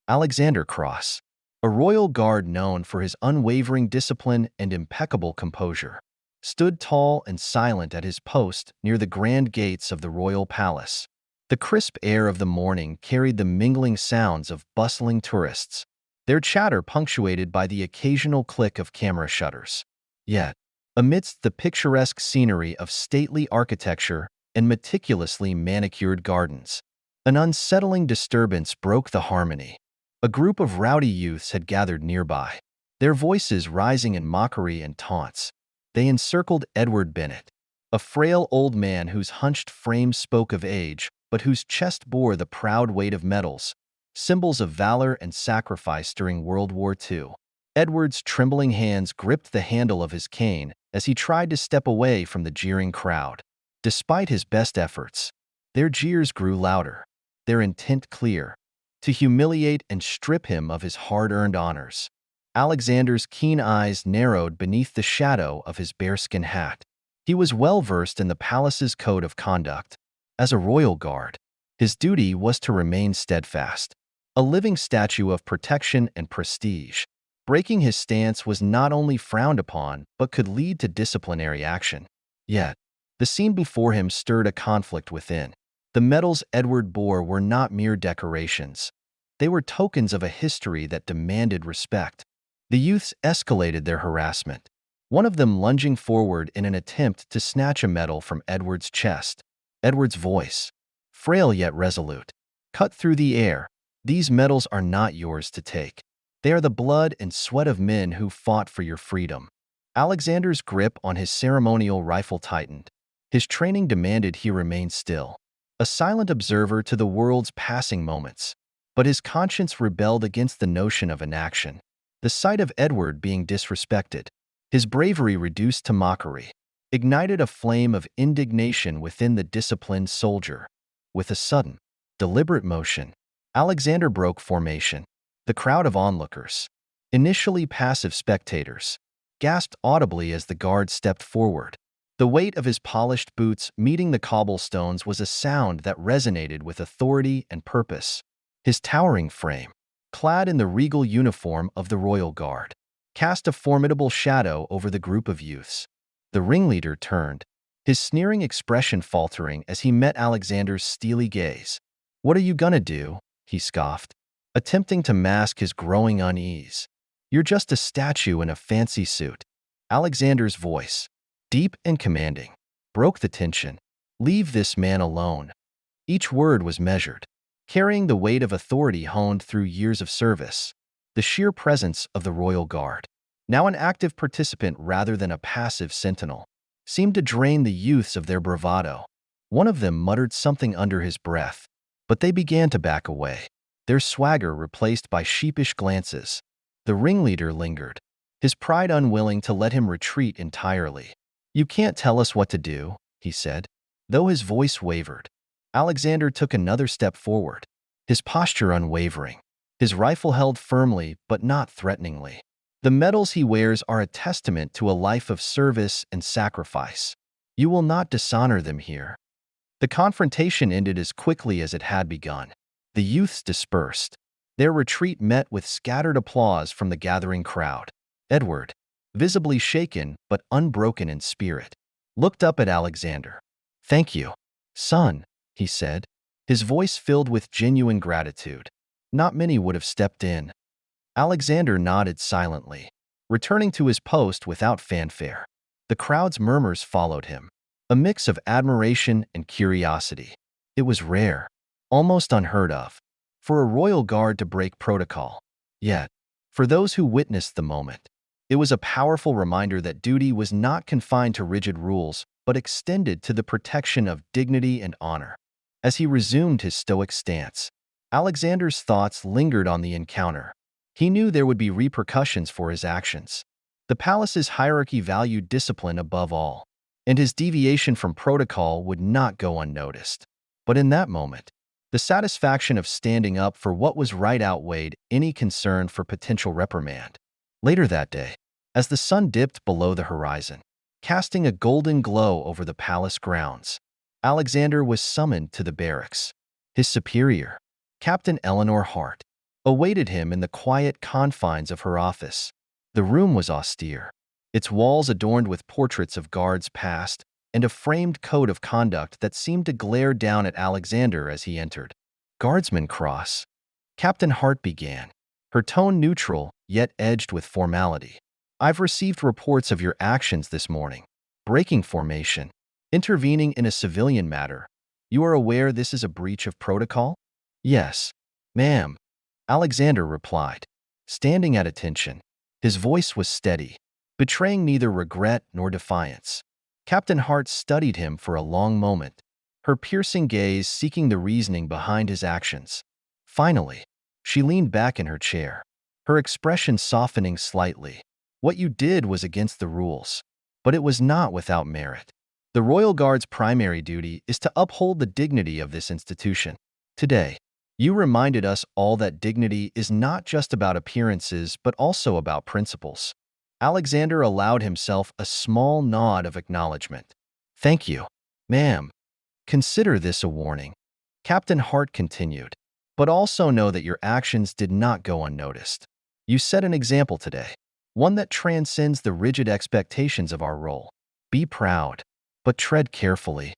Alexander Cross, a royal guard known for his unwavering discipline and impeccable composure, stood tall and silent at his post near the grand gates of the royal palace. The crisp air of the morning carried the mingling sounds of bustling tourists, their chatter punctuated by the occasional click of camera shutters. Yet, amidst the picturesque scenery of stately architecture and meticulously manicured gardens, an unsettling disturbance broke the harmony. A group of rowdy youths had gathered nearby, their voices rising in mockery and taunts. They encircled Edward Bennett, a frail old man whose hunched frame spoke of age, but whose chest bore the proud weight of medals, symbols of valor and sacrifice during World War II. Edward's trembling hands gripped the handle of his cane as he tried to step away from the jeering crowd. Despite his best efforts, their jeers grew louder, their intent clear: to humiliate and strip him of his hard-earned honors. Alexander's keen eyes narrowed beneath the shadow of his bearskin hat. He was well-versed in the palace's code of conduct. As a royal guard, his duty was to remain steadfast, a living statue of protection and prestige. Breaking his stance was not only frowned upon, but could lead to disciplinary action. Yet, the scene before him stirred a conflict within. The medals Edward bore were not mere decorations. They were tokens of a history that demanded respect. The youths escalated their harassment, one of them lunging forward in an attempt to snatch a medal from Edward's chest. Edward's voice, frail yet resolute, cut through the air. "These medals are not yours to take. They are the blood and sweat of men who fought for your freedom." Alexander's grip on his ceremonial rifle tightened. His training demanded he remain still, a silent observer to the world's passing moments. But his conscience rebelled against the notion of inaction. The sight of Edward being disrespected, his bravery reduced to mockery, ignited a flame of indignation within the disciplined soldier. With a sudden, deliberate motion, Alexander broke formation. The crowd of onlookers, initially passive spectators, gasped audibly as the guard stepped forward. The weight of his polished boots meeting the cobblestones was a sound that resonated with authority and purpose. His towering frame, clad in the regal uniform of the royal guard, cast a formidable shadow over the group of youths. The ringleader turned, his sneering expression faltering as he met Alexander's steely gaze. "What are you gonna do?" he scoffed, attempting to mask his growing unease. "You're just a statue in a fancy suit." Alexander's voice, deep and commanding, broke the tension. "Leave this man alone." Each word was measured, carrying the weight of authority honed through years of service. The sheer presence of the royal guard, now an active participant rather than a passive sentinel, seemed to drain the youths of their bravado. One of them muttered something under his breath, but they began to back away, their swagger replaced by sheepish glances. The ringleader lingered, his pride unwilling to let him retreat entirely. "You can't tell us what to do," he said. Though his voice wavered, Alexander took another step forward, his posture unwavering, his rifle held firmly but not threateningly. "The medals he wears are a testament to a life of service and sacrifice. You will not dishonor them here." The confrontation ended as quickly as it had begun. The youths dispersed, their retreat met with scattered applause from the gathering crowd. Edward, visibly shaken but unbroken in spirit, looked up at Alexander. "Thank you, son," he said, his voice filled with genuine gratitude. Not many would have stepped in. Alexander nodded silently, returning to his post without fanfare. The crowd's murmurs followed him, a mix of admiration and curiosity. It was rare, almost unheard of, for a royal guard to break protocol. Yet, for those who witnessed the moment, it was a powerful reminder that duty was not confined to rigid rules, but extended to the protection of dignity and honor. As he resumed his stoic stance, Alexander's thoughts lingered on the encounter. He knew there would be repercussions for his actions. The palace's hierarchy valued discipline above all, and his deviation from protocol would not go unnoticed. But in that moment, the satisfaction of standing up for what was right outweighed any concern for potential reprimand. Later that day, as the sun dipped below the horizon, casting a golden glow over the palace grounds, Alexander was summoned to the barracks. His superior, Captain Eleanor Hart, awaited him in the quiet confines of her office. The room was austere, its walls adorned with portraits of guards past and a framed code of conduct that seemed to glare down at Alexander as he entered. "Guardsman Cross," Captain Hart began, her tone neutral yet edged with formality. "I've received reports of your actions this morning, breaking formation, intervening in a civilian matter. You are aware this is a breach of protocol?" "Yes, ma'am," Alexander replied, standing at attention. His voice was steady, betraying neither regret nor defiance. Captain Hart studied him for a long moment, her piercing gaze seeking the reasoning behind his actions. Finally, she leaned back in her chair, her expression softening slightly. "What you did was against the rules, but it was not without merit. The Royal Guard's primary duty is to uphold the dignity of this institution. Today, you reminded us all that dignity is not just about appearances but also about principles." Alexander allowed himself a small nod of acknowledgement. "Thank you, ma'am. Consider this a warning," Captain Hart continued, "but also know that your actions did not go unnoticed. You set an example today, one that transcends the rigid expectations of our role. Be proud, but tread carefully."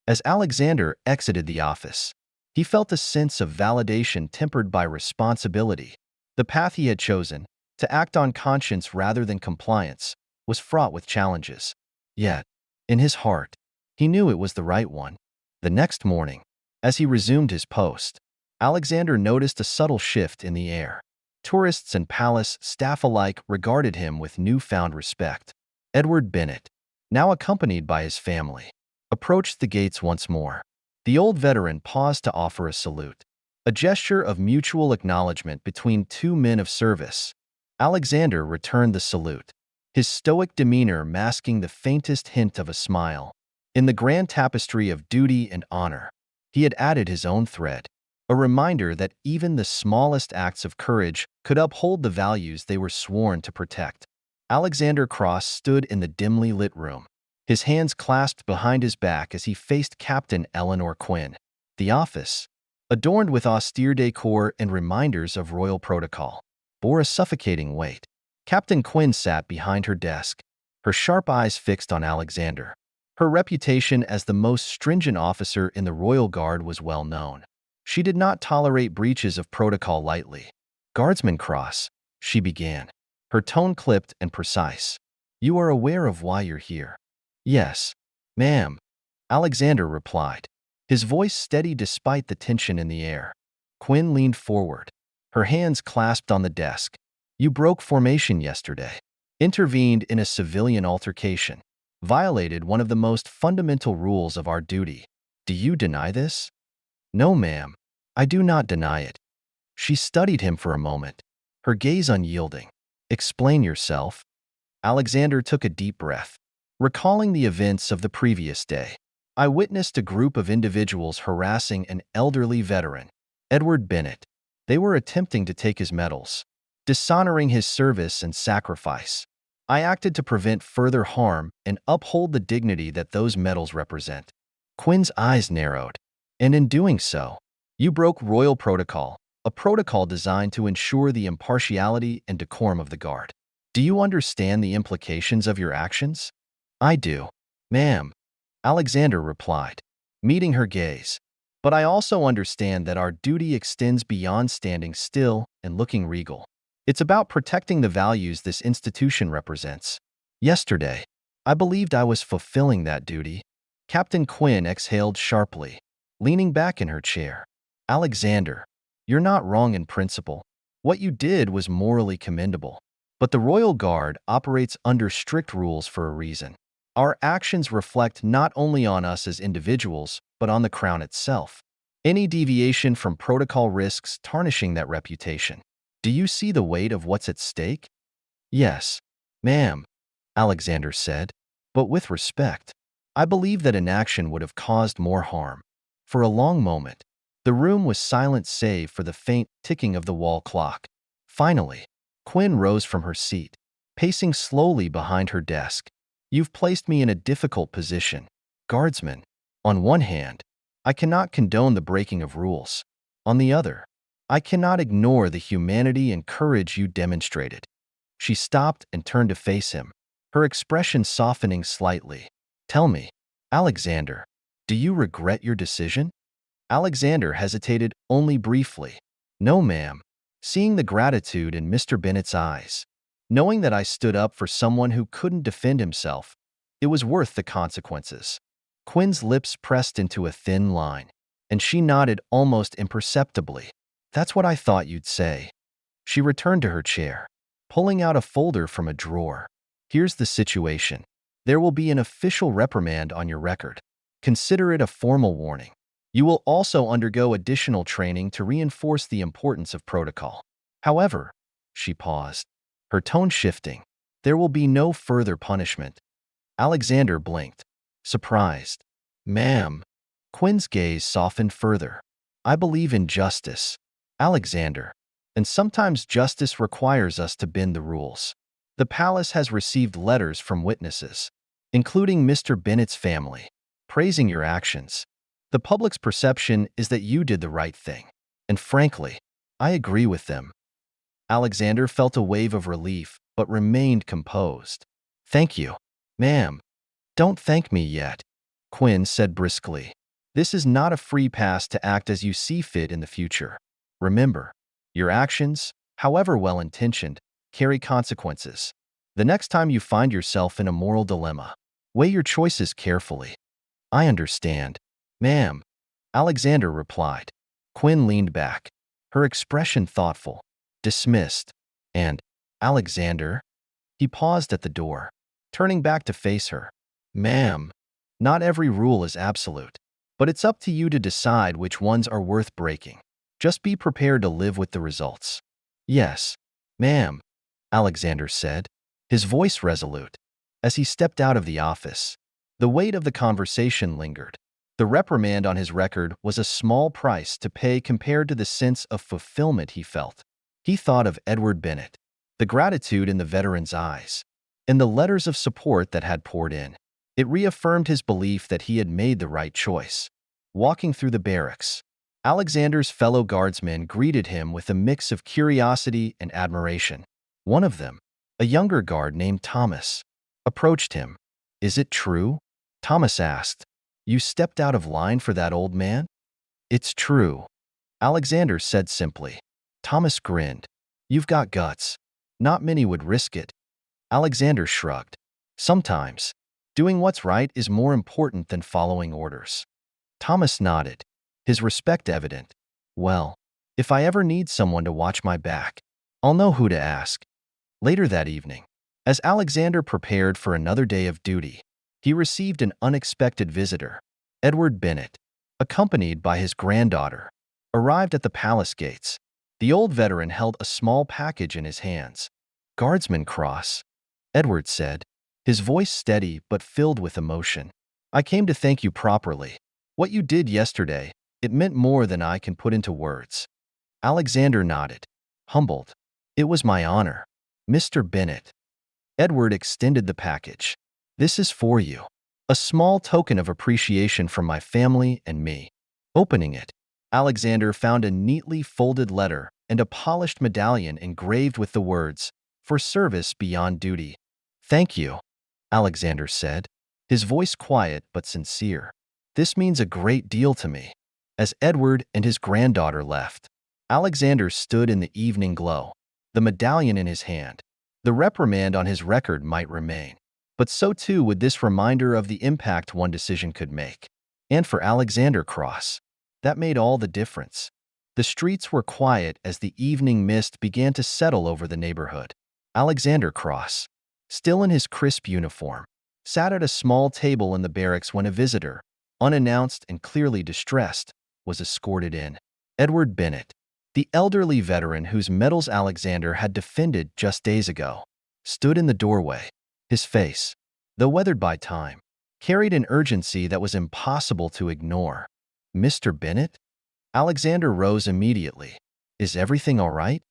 As Alexander exited the office, he felt a sense of validation tempered by responsibility. The path he had chosen, to act on conscience rather than compliance, was fraught with challenges. Yet, in his heart, he knew it was the right one. The next morning, as he resumed his post, Alexander noticed a subtle shift in the air. Tourists and palace staff alike regarded him with newfound respect. Edward Bennett, now accompanied by his family, approached the gates once more. The old veteran paused to offer a salute, a gesture of mutual acknowledgement between two men of service. Alexander returned the salute, his stoic demeanor masking the faintest hint of a smile. In the grand tapestry of duty and honor, he had added his own thread, a reminder that even the smallest acts of courage could uphold the values they were sworn to protect. Alexander Cross stood in the dimly lit room, his hands clasped behind his back as he faced Captain Eleanor Quinn. The office, adorned with austere decor and reminders of royal protocol, bore a suffocating weight. Captain Quinn sat behind her desk, her sharp eyes fixed on Alexander. Her reputation as the most stringent officer in the Royal Guard was well known. She did not tolerate breaches of protocol lightly. "Guardsman Cross," she began, her tone clipped and precise. "You are aware of why you're here?" "Yes, ma'am," Alexander replied, his voice steady despite the tension in the air. Quinn leaned forward, her hands clasped on the desk. "You broke formation yesterday, intervened in a civilian altercation, violated one of the most fundamental rules of our duty. Do you deny this?" "No, ma'am, I do not deny it." She studied him for a moment, her gaze unyielding. "Explain yourself." Alexander took a deep breath, recalling the events of the previous day. "I witnessed a group of individuals harassing an elderly veteran, Edward Bennett. They were attempting to take his medals, dishonoring his service and sacrifice. I acted to prevent further harm and uphold the dignity that those medals represent." Quinn's eyes narrowed. "And in doing so, you broke royal protocol, a protocol designed to ensure the impartiality and decorum of the Guard. Do you understand the implications of your actions?" "I do, ma'am," Alexander replied, meeting her gaze. "But I also understand that our duty extends beyond standing still and looking regal. It's about protecting the values this institution represents. Yesterday, I believed I was fulfilling that duty." Captain Quinn exhaled sharply, leaning back in her chair. "Alexander, you're not wrong in principle. What you did was morally commendable. But the Royal Guard operates under strict rules for a reason. Our actions reflect not only on us as individuals, but on the Crown itself. Any deviation from protocol risks tarnishing that reputation. Do you see the weight of what's at stake?" "Yes, ma'am," Alexander said, but with respect. "I believe that inaction would have caused more harm." For a long moment, the room was silent save for the faint ticking of the wall clock. Finally, Quinn rose from her seat, pacing slowly behind her desk. "You've placed me in a difficult position, Guardsman. On one hand, I cannot condone the breaking of rules. On the other, I cannot ignore the humanity and courage you demonstrated." She stopped and turned to face him, her expression softening slightly. "Tell me, Alexander, do you regret your decision?" Alexander hesitated only briefly. "No, ma'am." Seeing the gratitude in Mr. Bennett's eyes, knowing that I stood up for someone who couldn't defend himself, it was worth the consequences. Quinn's lips pressed into a thin line, and she nodded almost imperceptibly. "That's what I thought you'd say." She returned to her chair, pulling out a folder from a drawer. "Here's the situation. There will be an official reprimand on your record. Consider it a formal warning. You will also undergo additional training to reinforce the importance of protocol. However," she paused, her tone shifting, "there will be no further punishment." Alexander blinked, surprised. "Ma'am." Quinn's gaze softened further. "I believe in justice, Alexander, and sometimes justice requires us to bend the rules. The palace has received letters from witnesses, including Mr. Bennett's family, praising your actions. The public's perception is that you did the right thing, and frankly, I agree with them." Alexander felt a wave of relief, but remained composed. "Thank you, ma'am." "Don't thank me yet," Quinn said briskly. "This is not a free pass to act as you see fit in the future. Remember, your actions, however well-intentioned, carry consequences. The next time you find yourself in a moral dilemma, weigh your choices carefully." "I understand, ma'am," Alexander replied. Quinn leaned back, her expression thoughtful, dismissed. "And, Alexander?" He paused at the door, turning back to face her. "Ma'am, not every rule is absolute, but it's up to you to decide which ones are worth breaking. Just be prepared to live with the results." "Yes, ma'am," Alexander said, his voice resolute. As he stepped out of the office, the weight of the conversation lingered. The reprimand on his record was a small price to pay compared to the sense of fulfillment he felt. He thought of Edward Bennett, the gratitude in the veteran's eyes, and the letters of support that had poured in. It reaffirmed his belief that he had made the right choice. Walking through the barracks, Alexander's fellow guardsmen greeted him with a mix of curiosity and admiration. One of them, a younger guard named Thomas, approached him. "Is it true?" Thomas asked. "You stepped out of line for that old man?" "It's true," Alexander said simply. Thomas grinned. "You've got guts. Not many would risk it." Alexander shrugged. "Sometimes, doing what's right is more important than following orders." Thomas nodded, his respect evident. "Well, if I ever need someone to watch my back, I'll know who to ask." Later that evening, as Alexander prepared for another day of duty, he received an unexpected visitor. Edward Bennett, accompanied by his granddaughter, arrived at the palace gates. The old veteran held a small package in his hands. "Guardsman Cross," Edward said, his voice steady but filled with emotion. "I came to thank you properly. What you did yesterday, it meant more than I can put into words." Alexander nodded, humbled. "It was my honor, Mr. Bennett." Edward extended the package. "This is for you. A small token of appreciation from my family and me." Opening it, Alexander found a neatly folded letter and a polished medallion engraved with the words, "For service beyond duty." "Thank you," Alexander said, his voice quiet but sincere. "This means a great deal to me." As Edward and his granddaughter left, Alexander stood in the evening glow, the medallion in his hand. The reprimand on his record might remain, but so too would this reminder of the impact one decision could make. And for Alexander Cross, that made all the difference. The streets were quiet as the evening mist began to settle over the neighborhood. Alexander Cross, still in his crisp uniform, sat at a small table in the barracks when a visitor, unannounced and clearly distressed, was escorted in. Edward Bennett, the elderly veteran whose medals Alexander had defended just days ago, stood in the doorway. His face, though weathered by time, carried an urgency that was impossible to ignore. "Mr. Bennett?" Alexander rose immediately. "Is everything all right?"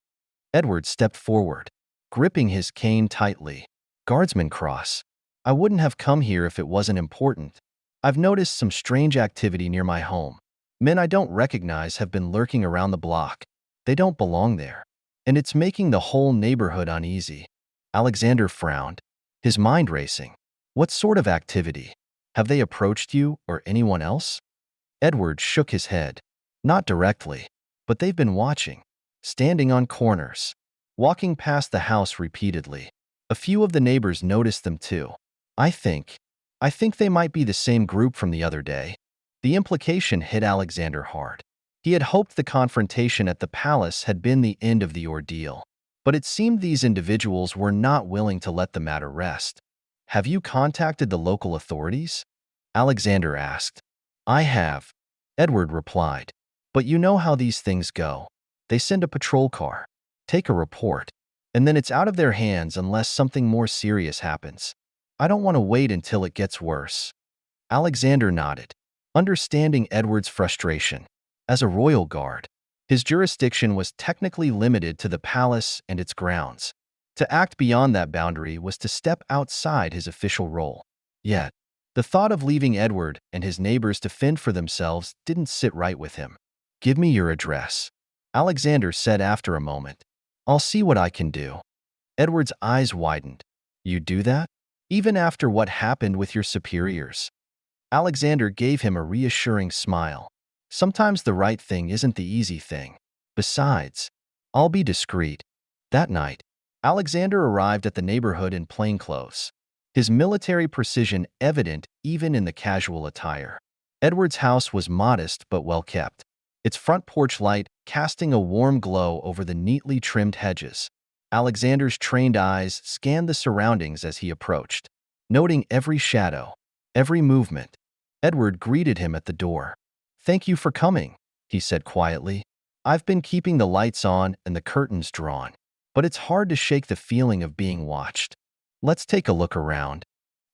Edward stepped forward, gripping his cane tightly. "Guardsman Cross, I wouldn't have come here if it wasn't important. I've noticed some strange activity near my home. Men I don't recognize have been lurking around the block." They don't belong there. And it's making the whole neighborhood uneasy. Alexander frowned, his mind racing. What sort of activity? Have they approached you or anyone else? Edward shook his head. Not directly, but they've been watching, standing on corners, walking past the house repeatedly. A few of the neighbors noticed them too. I think, I think they might be the same group from the other day. The implication hit Alexander hard. He had hoped the confrontation at the palace had been the end of the ordeal, but it seemed these individuals were not willing to let the matter rest. Have you contacted the local authorities? Alexander asked. I have, Edward replied. But you know how these things go. They send a patrol car, take a report, and then it's out of their hands unless something more serious happens. I don't want to wait until it gets worse. Alexander nodded, understanding Edward's frustration. As a royal guard, his jurisdiction was technically limited to the palace and its grounds. To act beyond that boundary was to step outside his official role. Yet, the thought of leaving Edward and his neighbors to fend for themselves didn't sit right with him. Give me your address, Alexander said after a moment. I'll see what I can do. Edward's eyes widened. You do that? Even after what happened with your superiors? Alexander gave him a reassuring smile. Sometimes the right thing isn't the easy thing. Besides, I'll be discreet. That night, Alexander arrived at the neighborhood in plain clothes, his military precision evident even in the casual attire. Edward's house was modest but well kept, its front porch light casting a warm glow over the neatly trimmed hedges. Alexander's trained eyes scanned the surroundings as he approached, noting every shadow, every movement. Edward greeted him at the door. Thank you for coming, he said quietly. I've been keeping the lights on and the curtains drawn, but it's hard to shake the feeling of being watched. Let's take a look around,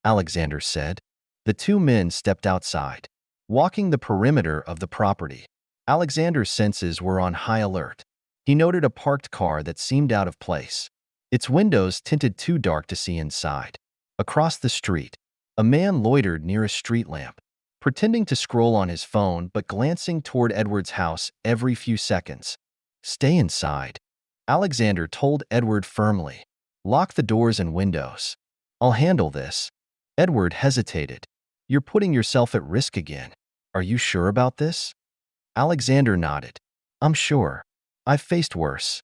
Alexander said. The two men stepped outside, walking the perimeter of the property. Alexander's senses were on high alert. He noted a parked car that seemed out of place, its windows tinted too dark to see inside. Across the street, a man loitered near a street lamp, pretending to scroll on his phone but glancing toward Edward's house every few seconds. Stay inside, Alexander told Edward firmly. Lock the doors and windows. I'll handle this. Edward hesitated. You're putting yourself at risk again. Are you sure about this? Alexander nodded. I'm sure. I've faced worse.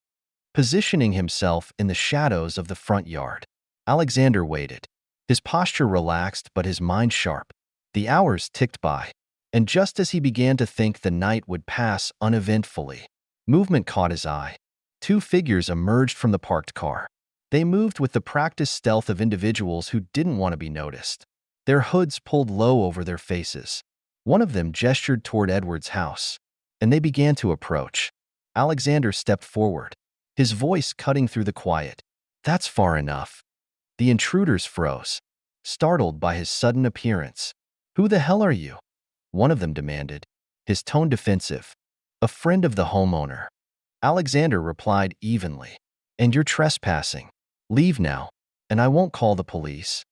Positioning himself in the shadows of the front yard, Alexander waited, his posture relaxed but his mind sharp. The hours ticked by, and just as he began to think the night would pass uneventfully, movement caught his eye. Two figures emerged from the parked car. They moved with the practiced stealth of individuals who didn't want to be noticed, their hoods pulled low over their faces. One of them gestured toward Edward's house, and they began to approach. Alexander stepped forward, his voice cutting through the quiet. That's far enough. The intruders froze, startled by his sudden appearance. Who the hell are you? One of them demanded, his tone defensive. A friend of the homeowner. Alexander replied evenly. And you're trespassing. Leave now, and I won't call the police.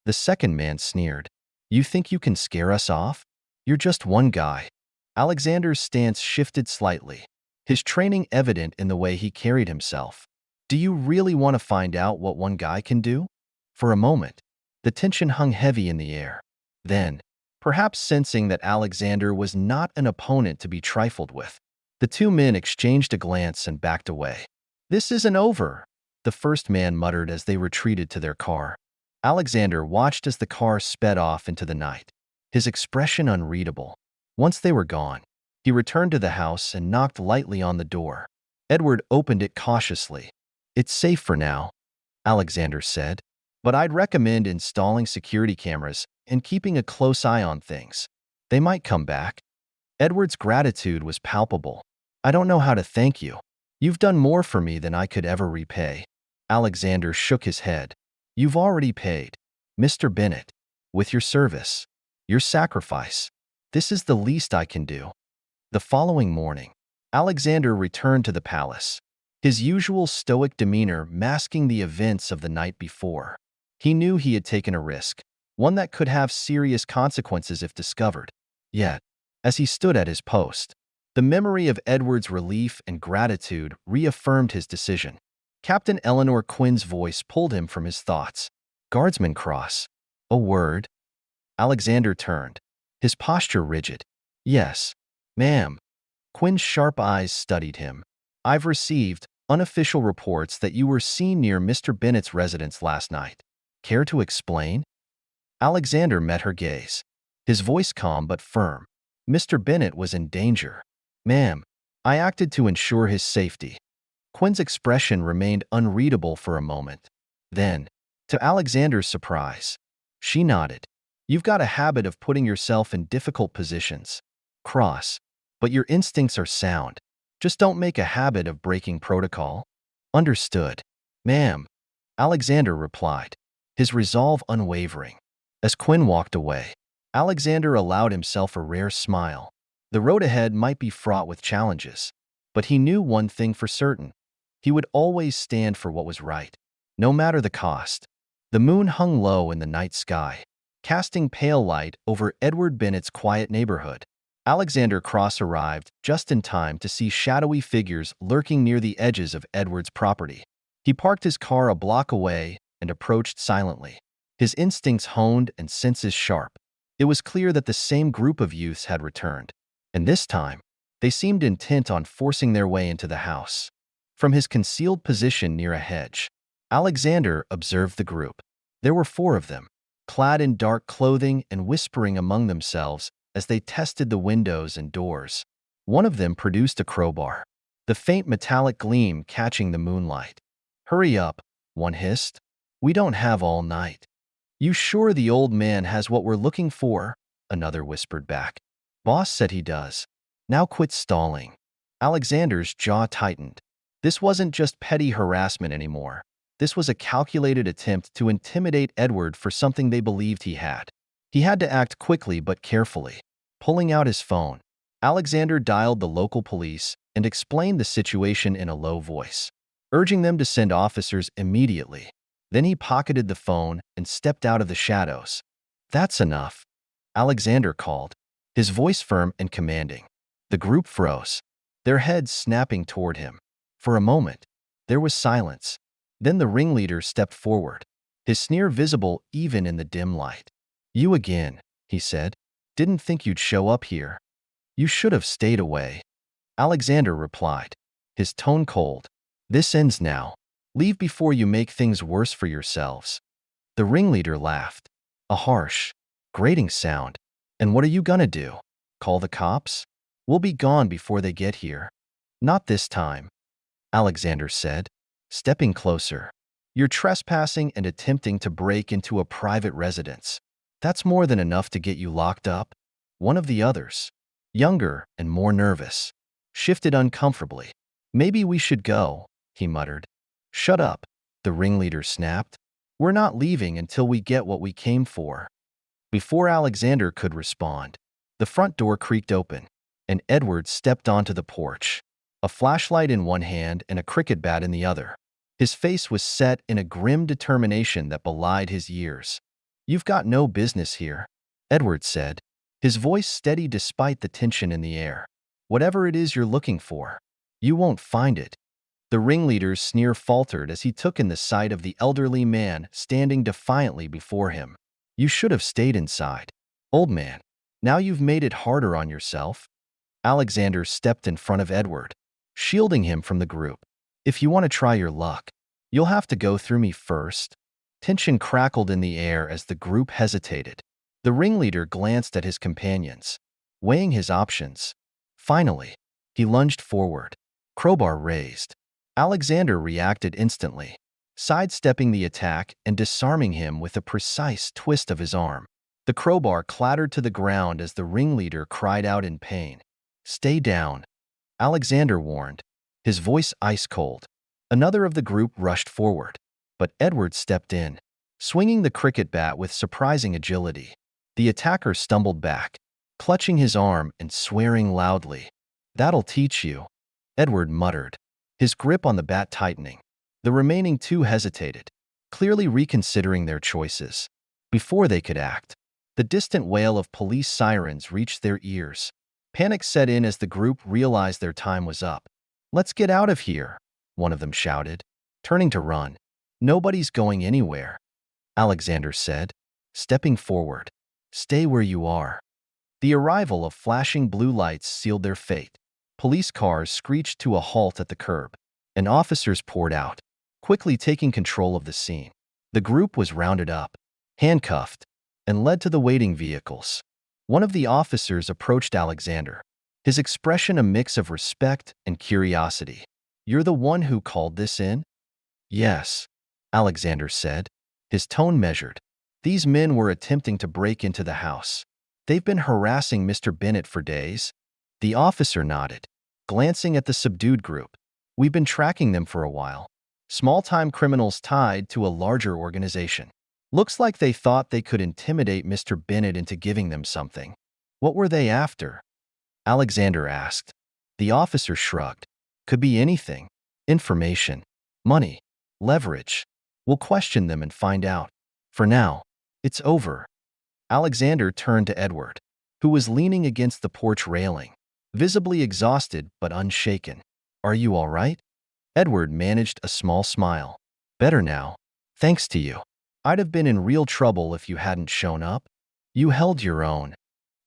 The second man sneered. You think you can scare us off? You're just one guy. Alexander's stance shifted slightly, his training evident in the way he carried himself. Do you really want to find out what one guy can do? For a moment, the tension hung heavy in the air. Then, perhaps sensing that Alexander was not an opponent to be trifled with, the two men exchanged a glance and backed away. This isn't over, the first man muttered as they retreated to their car. Alexander watched as the car sped off into the night, his expression unreadable. Once they were gone, he returned to the house and knocked lightly on the door. Edward opened it cautiously. It's safe for now, Alexander said, but I'd recommend installing security cameras and keeping a close eye on things. They might come back. Edward's gratitude was palpable. I don't know how to thank you. You've done more for me than I could ever repay. Alexander shook his head. You've already paid, Mr. Bennett, with your service, your sacrifice. This is the least I can do. The following morning, Alexander returned to the palace, his usual stoic demeanor masking the events of the night before. He knew he had taken a risk, one that could have serious consequences if discovered. Yet, as he stood at his post, The memory of Edward's relief and gratitude reaffirmed his decision. Captain Eleanor Quinn's voice pulled him from his thoughts. Guardsman Cross. A word? Alexander turned, his posture rigid. Yes, ma'am. Quinn's sharp eyes studied him. I've received unofficial reports that you were seen near Mr. Bennett's residence last night. Care to explain? Alexander met her gaze, his voice calm but firm. Mr. Bennett was in danger. Ma'am, I acted to ensure his safety. Quinn's expression remained unreadable for a moment. Then, to Alexander's surprise, she nodded. You've got a habit of putting yourself in difficult positions. Cross, but your instincts are sound. Just don't make a habit of breaking protocol. Understood. Ma'am, Alexander replied, his resolve unwavering. As Quinn walked away, Alexander allowed himself a rare smile. The road ahead might be fraught with challenges, but he knew one thing for certain. He would always stand for what was right, no matter the cost. The moon hung low in the night sky, casting pale light over Edward Bennett's quiet neighborhood. Alexander Cross arrived just in time to see shadowy figures lurking near the edges of Edward's property. He parked his car a block away and approached silently, his instincts honed and senses sharp. It was clear that the same group of youths had returned, and this time, they seemed intent on forcing their way into the house. From his concealed position near a hedge, Alexander observed the group. There were 4 of them, clad in dark clothing and whispering among themselves as they tested the windows and doors. One of them produced a crowbar, the faint metallic gleam catching the moonlight. Hurry up, one hissed. We don't have all night. You sure the old man has what we're looking for? Another whispered back. Boss said he does. Now quit stalling. Alexander's jaw tightened. This wasn't just petty harassment anymore. This was a calculated attempt to intimidate Edward for something they believed he had. He had to act quickly but carefully. Pulling out his phone, Alexander dialed the local police and explained the situation in a low voice, urging them to send officers immediately. Then he pocketed the phone and stepped out of the shadows. That's enough, Alexander called, his voice firm and commanding. The group froze, their heads snapping toward him. For a moment, there was silence. Then the ringleader stepped forward, his sneer visible even in the dim light. You again, he said. Didn't think you'd show up here. You should have stayed away. Alexander replied, his tone cold. This ends now. Leave before you make things worse for yourselves. The ringleader laughed, a harsh, grating sound. And what are you gonna do? Call the cops? We'll be gone before they get here. Not this time, Alexander said, stepping closer. You're trespassing and attempting to break into a private residence. That's more than enough to get you locked up. One of the others, younger and more nervous, shifted uncomfortably. Maybe we should go, he muttered. Shut up, the ringleader snapped. We're not leaving until we get what we came for. Before Alexander could respond, the front door creaked open, and Edward stepped onto the porch, a flashlight in one hand and a cricket bat in the other. His face was set in a grim determination that belied his years. You've got no business here, Edward said, his voice steady despite the tension in the air. Whatever it is you're looking for, you won't find it. The ringleader's sneer faltered as he took in the sight of the elderly man standing defiantly before him. You should have stayed inside, old man. Now you've made it harder on yourself. Alexander stepped in front of Edward, shielding him from the group. If you want to try your luck, you'll have to go through me first. Tension crackled in the air as the group hesitated. The ringleader glanced at his companions, weighing his options. Finally, he lunged forward, crowbar raised. Alexander reacted instantly, sidestepping the attack and disarming him with a precise twist of his arm. The crowbar clattered to the ground as the ringleader cried out in pain. Stay down, Alexander warned, his voice ice-cold. Another of the group rushed forward, but Edward stepped in, swinging the cricket bat with surprising agility. The attacker stumbled back, clutching his arm and swearing loudly. That'll teach you, Edward muttered, his grip on the bat tightening. The remaining 2 hesitated, clearly reconsidering their choices. Before they could act, the distant wail of police sirens reached their ears. Panic set in as the group realized their time was up. "Let's get out of here," one of them shouted, turning to run. "Nobody's going anywhere," Alexander said, stepping forward. "Stay where you are." The arrival of flashing blue lights sealed their fate. Police cars screeched to a halt at the curb, and officers poured out, quickly taking control of the scene. The group was rounded up, handcuffed, and led to the waiting vehicles. One of the officers approached Alexander, his expression a mix of respect and curiosity. "You're the one who called this in?" "Yes," Alexander said, his tone measured. "These men were attempting to break into the house. They've been harassing Mr. Bennett for days." The officer nodded, glancing at the subdued group. "We've been tracking them for a while. Small-time criminals tied to a larger organization. Looks like they thought they could intimidate Mr. Bennett into giving them something." "What were they after?" Alexander asked. The officer shrugged. "Could be anything. Information, money, leverage. We'll question them and find out. For now, it's over." Alexander turned to Edward, who was leaning against the porch railing, visibly exhausted but unshaken. "Are you all right?" Edward managed a small smile. "Better now, thanks to you. I'd have been in real trouble if you hadn't shown up." "You held your own,"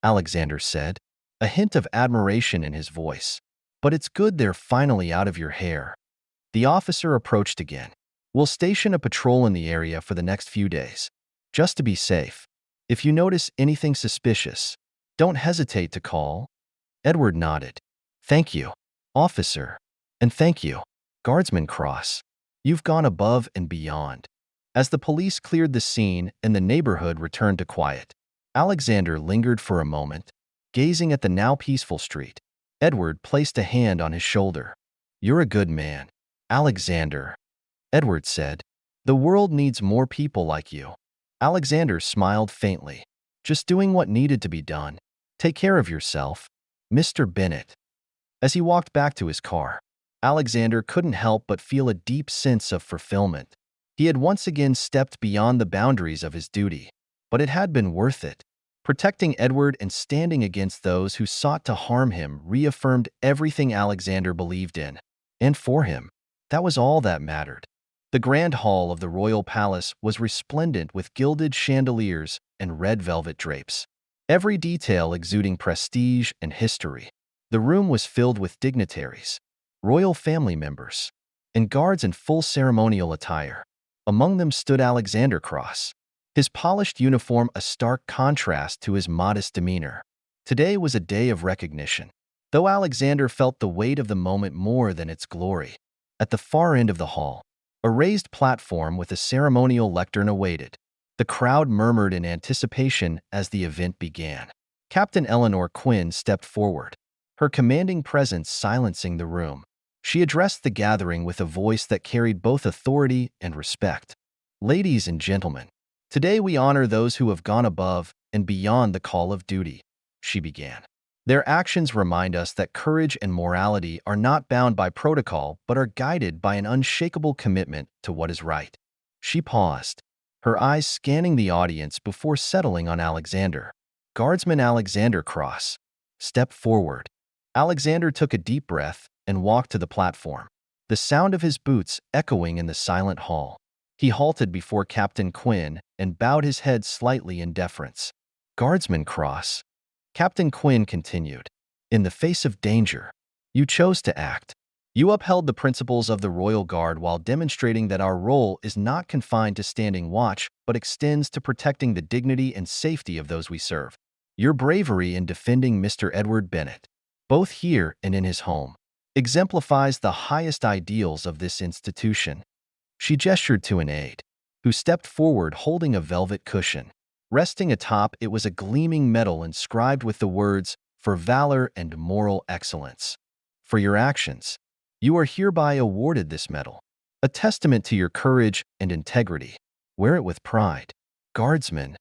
Alexander said, a hint of admiration in his voice. "But it's good they're finally out of your hair." The officer approached again. "We'll station a patrol in the area for the next few days, just to be safe. If you notice anything suspicious, don't hesitate to call." Edward nodded. "Thank you, officer. And thank you, Guardsman Cross. You've gone above and beyond." As the police cleared the scene and the neighborhood returned to quiet, Alexander lingered for a moment, gazing at the now peaceful street. Edward placed a hand on his shoulder. "You're a good man, Alexander," Edward said. "The world needs more people like you." Alexander smiled faintly. "Just doing what needed to be done. Take care of yourself, Mr. Bennett." As he walked back to his car, Alexander couldn't help but feel a deep sense of fulfillment. He had once again stepped beyond the boundaries of his duty, but it had been worth it. Protecting Edward and standing against those who sought to harm him reaffirmed everything Alexander believed in. And for him, that was all that mattered. The grand hall of the royal palace was resplendent with gilded chandeliers and red velvet drapes, every detail exuding prestige and history. The room was filled with dignitaries, royal family members, and guards in full ceremonial attire. Among them stood Alexander Cross, his polished uniform a stark contrast to his modest demeanor. Today was a day of recognition, though Alexander felt the weight of the moment more than its glory. At the far end of the hall, a raised platform with a ceremonial lectern awaited. The crowd murmured in anticipation as the event began. Captain Eleanor Quinn stepped forward, her commanding presence silencing the room. She addressed the gathering with a voice that carried both authority and respect. "Ladies and gentlemen, today we honor those who have gone above and beyond the call of duty," she began. "Their actions remind us that courage and morality are not bound by protocol but are guided by an unshakable commitment to what is right." She paused, her eyes scanning the audience before settling on Alexander. "Guardsman Alexander Cross, step forward." Alexander took a deep breath and walked to the platform, the sound of his boots echoing in the silent hall. He halted before Captain Quinn and bowed his head slightly in deference. "Guardsman Cross," Captain Quinn continued, "in the face of danger, you chose to act. You upheld the principles of the Royal Guard while demonstrating that our role is not confined to standing watch but extends to protecting the dignity and safety of those we serve. Your bravery in defending Mr. Edward Bennett, both here and in his home, exemplifies the highest ideals of this institution." She gestured to an aide, who stepped forward holding a velvet cushion. Resting atop it was a gleaming medal inscribed with the words, "For valor and moral excellence. For your actions, you are hereby awarded this medal, a testament to your courage and integrity. Wear it with pride." "Guardsman."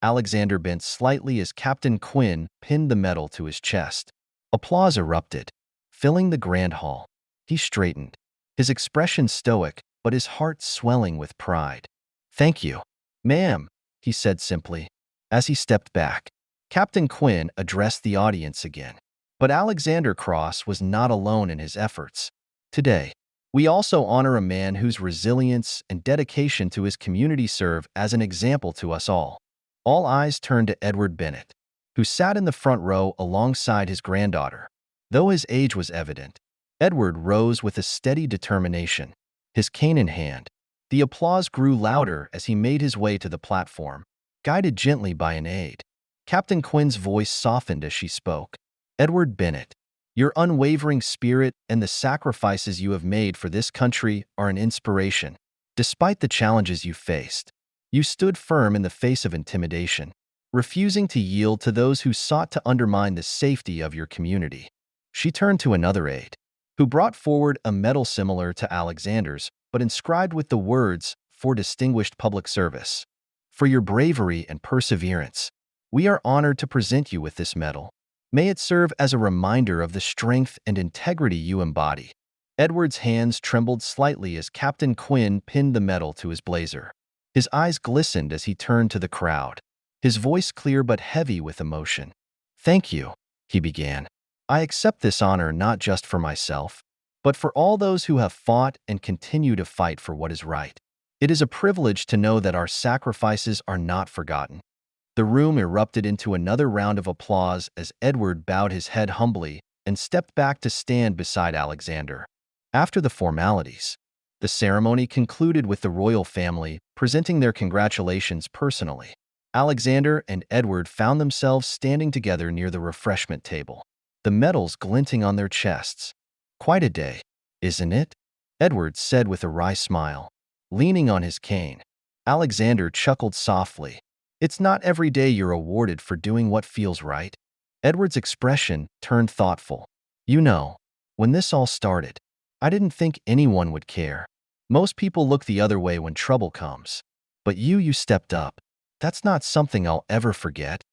Alexander bent slightly as Captain Quinn pinned the medal to his chest. Applause erupted, filling the grand hall. He straightened, his expression stoic, but his heart swelling with pride. "Thank you, ma'am," he said simply. As he stepped back, Captain Quinn addressed the audience again. But Alexander Cross was not alone in his efforts. Today, we also honor a man whose resilience and dedication to his community serve as an example to us all. All eyes turned to Edward Bennett, who sat in the front row alongside his granddaughter. Though his age was evident, Edward rose with a steady determination, his cane in hand. The applause grew louder as he made his way to the platform, guided gently by an aide. Captain Quinn's voice softened as she spoke. Edward Bennett, your unwavering spirit and the sacrifices you have made for this country are an inspiration. Despite the challenges you faced, you stood firm in the face of intimidation, refusing to yield to those who sought to undermine the safety of your community. She turned to another aide, who brought forward a medal similar to Alexander's, but inscribed with the words, "For distinguished public service. For your bravery and perseverance, we are honored to present you with this medal. May it serve as a reminder of the strength and integrity you embody." Edward's hands trembled slightly as Captain Quinn pinned the medal to his blazer. His eyes glistened as he turned to the crowd, his voice clear but heavy with emotion. "Thank you," he began. "I accept this honor not just for myself, but for all those who have fought and continue to fight for what is right. It is a privilege to know that our sacrifices are not forgotten." The room erupted into another round of applause as Edward bowed his head humbly and stepped back to stand beside Alexander. After the formalities, the ceremony concluded with the royal family presenting their congratulations personally. Alexander and Edward found themselves standing together near the refreshment table, the medals glinting on their chests. "Quite a day, isn't it?" Edward said with a wry smile, leaning on his cane. Alexander chuckled softly. "It's not every day you're awarded for doing what feels right." Edward's expression turned thoughtful. "You know, when this all started, I didn't think anyone would care. Most people look the other way when trouble comes. But you stepped up. That's not something I'll ever forget."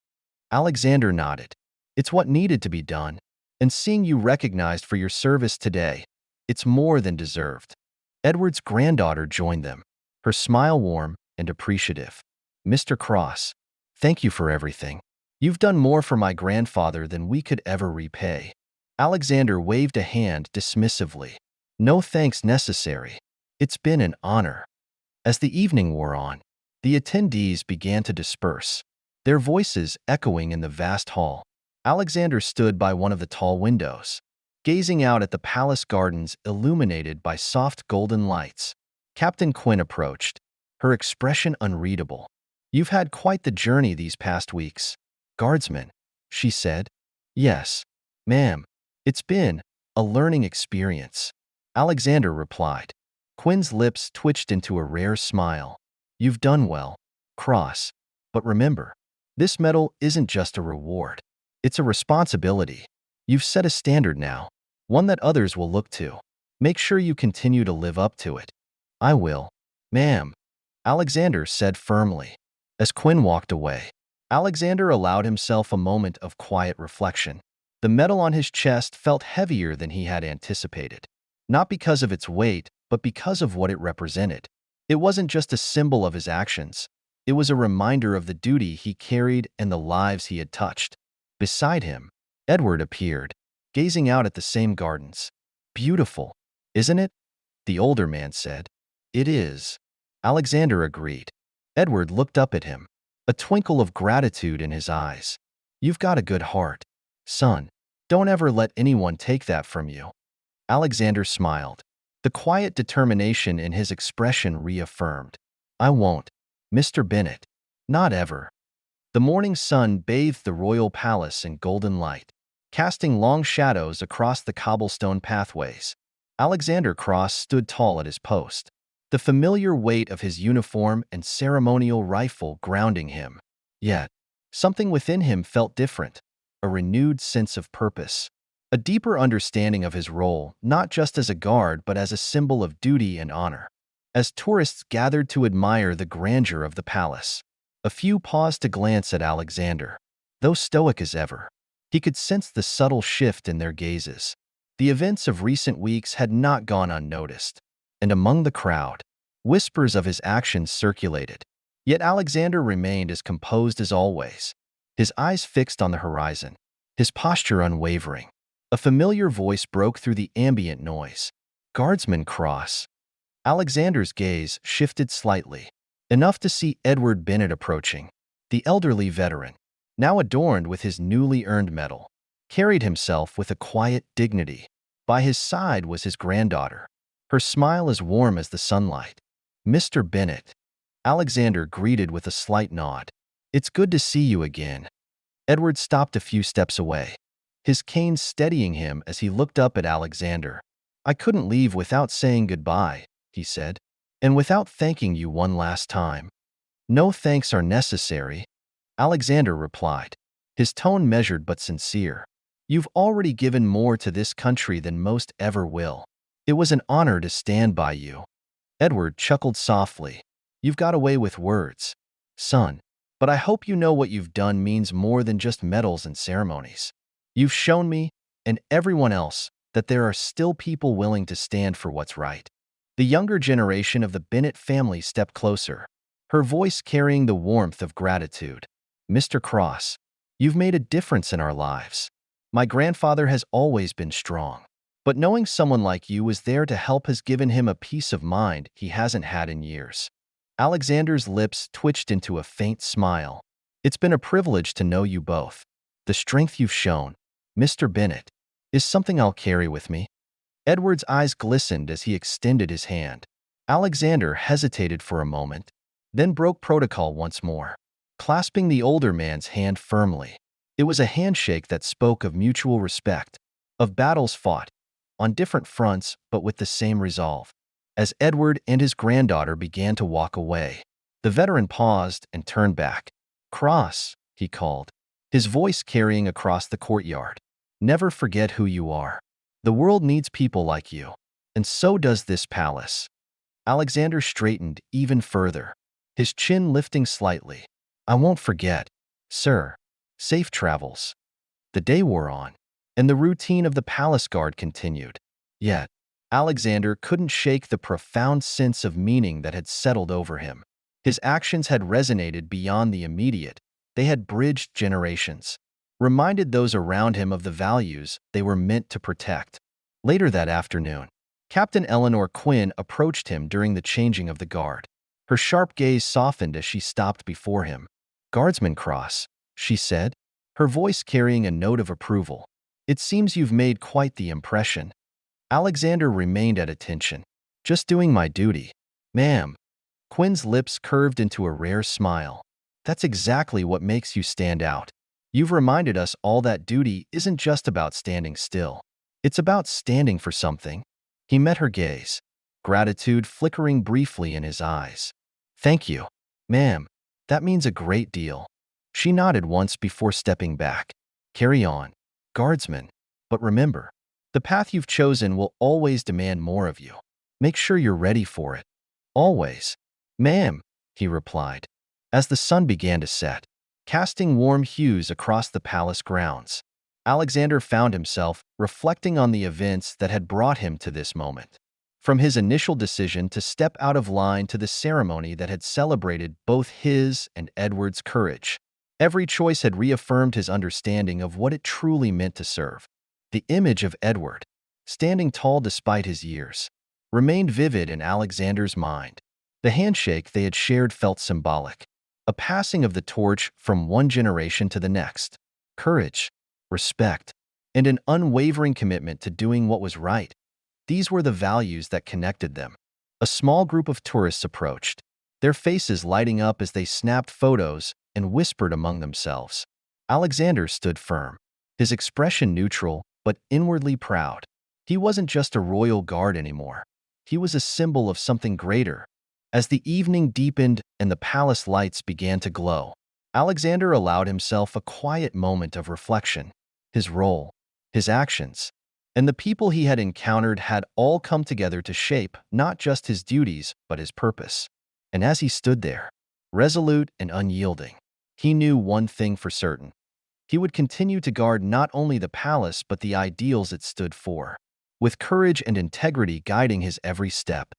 Alexander nodded. "It's what needed to be done. And seeing you recognized for your service today, it's more than deserved." Edward's granddaughter joined them, her smile warm and appreciative. "Mr. Cross, thank you for everything. You've done more for my grandfather than we could ever repay." Alexander waved a hand dismissively. "No thanks necessary. It's been an honor." As the evening wore on, the attendees began to disperse, their voices echoing in the vast hall. Alexander stood by one of the tall windows, gazing out at the palace gardens illuminated by soft golden lights. Captain Quinn approached, her expression unreadable. "You've had quite the journey these past weeks, Guardsman," she said. "Yes, ma'am. It's been a learning experience," Alexander replied. Quinn's lips twitched into a rare smile. "You've done well, Cross. But remember, this medal isn't just a reward. It's a responsibility. You've set a standard now, one that others will look to. Make sure you continue to live up to it." "I will, ma'am," Alexander said firmly. As Quinn walked away, Alexander allowed himself a moment of quiet reflection. The medal on his chest felt heavier than he had anticipated, not because of its weight, but because of what it represented. It wasn't just a symbol of his actions. It was a reminder of the duty he carried and the lives he had touched. Beside him, Edward appeared, gazing out at the same gardens. "Beautiful, isn't it?" the older man said. "It is," Alexander agreed. Edward looked up at him, a twinkle of gratitude in his eyes. "You've got a good heart, son. Don't ever let anyone take that from you." Alexander smiled, the quiet determination in his expression reaffirmed. "I won't, Mr. Bennett. Not ever." The morning sun bathed the royal palace in golden light, casting long shadows across the cobblestone pathways. Alexander Cross stood tall at his post, the familiar weight of his uniform and ceremonial rifle grounding him. Yet, something within him felt different, a renewed sense of purpose, a deeper understanding of his role, not just as a guard but as a symbol of duty and honor. As tourists gathered to admire the grandeur of the palace, a few paused to glance at Alexander. Though stoic as ever, he could sense the subtle shift in their gazes. The events of recent weeks had not gone unnoticed, and among the crowd, whispers of his actions circulated. Yet Alexander remained as composed as always, his eyes fixed on the horizon, his posture unwavering. A familiar voice broke through the ambient noise. Guardsman Cross. Alexander's gaze shifted slightly, enough to see Edward Bennett approaching. The elderly veteran, now adorned with his newly earned medal, carried himself with a quiet dignity. By his side was his granddaughter, her smile as warm as the sunlight. "Mr. Bennett," Alexander greeted with a slight nod. "It's good to see you again." Edward stopped a few steps away, his cane steadying him as he looked up at Alexander. "I couldn't leave without saying goodbye," he said, "and without thanking you one last time." "No thanks are necessary," Alexander replied, his tone measured but sincere. "You've already given more to this country than most ever will. It was an honor to stand by you." Edward chuckled softly. "You've got away with words, son, but I hope you know what you've done means more than just medals and ceremonies. You've shown me, and everyone else, that there are still people willing to stand for what's right." The younger generation of the Bennett family stepped closer, her voice carrying the warmth of gratitude. "Mr. Cross, you've made a difference in our lives. My grandfather has always been strong, but knowing someone like you was there to help has given him a peace of mind he hasn't had in years." Alexander's lips twitched into a faint smile. "It's been a privilege to know you both. The strength you've shown, Mr. Bennett, is something I'll carry with me." Edward's eyes glistened as he extended his hand. Alexander hesitated for a moment, then broke protocol once more, clasping the older man's hand firmly. It was a handshake that spoke of mutual respect, of battles fought, on different fronts but with the same resolve. As Edward and his granddaughter began to walk away, the veteran paused and turned back. "Cross," he called, his voice carrying across the courtyard. "Never forget who you are. The world needs people like you, and so does this palace." Alexander straightened even further, his chin lifting slightly. "I won't forget, sir." Safe travels. The day wore on, and the routine of the palace guard continued. Yet, Alexander couldn't shake the profound sense of meaning that had settled over him. His actions had resonated beyond the immediate. They had bridged generations, reminded those around him of the values they were meant to protect. Later that afternoon, Captain Eleanor Quinn approached him during the changing of the guard. Her sharp gaze softened as she stopped before him. "Guardsman Cross," she said, her voice carrying a note of approval. "It seems you've made quite the impression." Alexander remained at attention. "Just doing my duty, ma'am." Quinn's lips curved into a rare smile. "That's exactly what makes you stand out. You've reminded us all that duty isn't just about standing still. It's about standing for something." He met her gaze, gratitude flickering briefly in his eyes. "Thank you, ma'am. That means a great deal." She nodded once before stepping back. "Carry on, guardsman. But remember, the path you've chosen will always demand more of you. Make sure you're ready for it." "Always, ma'am," he replied, as the sun began to set, casting warm hues across the palace grounds. Alexander found himself reflecting on the events that had brought him to this moment. From his initial decision to step out of line to the ceremony that had celebrated both his and Edward's courage, every choice had reaffirmed his understanding of what it truly meant to serve. The image of Edward, standing tall despite his years, remained vivid in Alexander's mind. The handshake they had shared felt symbolic, a passing of the torch from one generation to the next. Courage, respect, and an unwavering commitment to doing what was right. These were the values that connected them. A small group of tourists approached, their faces lighting up as they snapped photos and whispered among themselves. Alexander stood firm, his expression neutral but inwardly proud. He wasn't just a royal guard anymore. He was a symbol of something greater. As the evening deepened and the palace lights began to glow, Alexander allowed himself a quiet moment of reflection. His role, his actions, and the people he had encountered had all come together to shape not just his duties but his purpose. And as he stood there, resolute and unyielding, he knew one thing for certain. He would continue to guard not only the palace but the ideals it stood for, with courage and integrity guiding his every step.